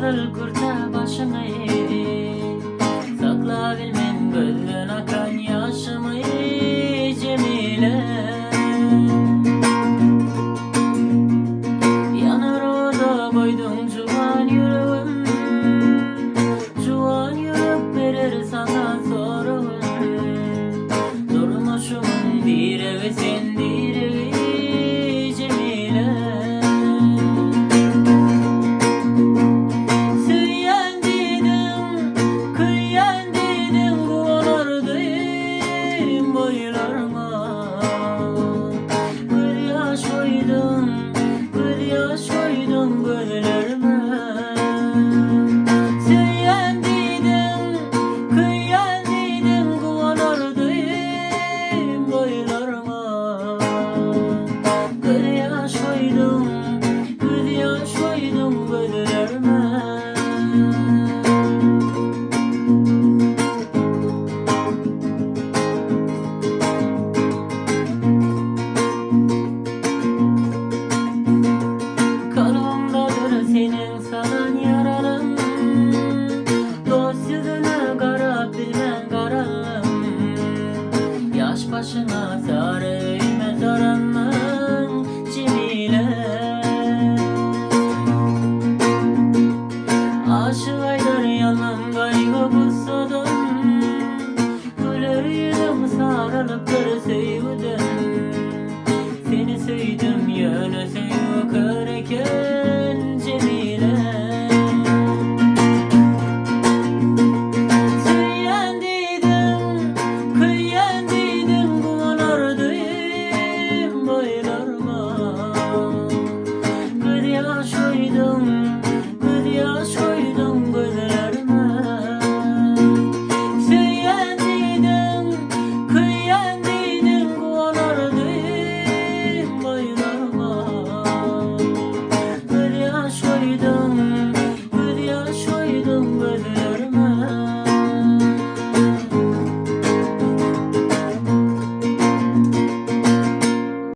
sarıl kurtar başımı, sakla bilmem gözden akan yaşımı Cemile. Yanar oda koydum cuvan yüreğim, cuvan yürek verir sana sorun. Durmuşum bir evi sendir evi Cemile. Süyen dedim, kıyan dedim, konardayım boylarıma. Bir yaş koydum, bir yaş koydum gözlerime. Süyen dedim, kıyan dedim, konardayım boylarıma. Bir yaş koydum, bir yaş koydum gözlerime. Kanımdadır senin sanan yara.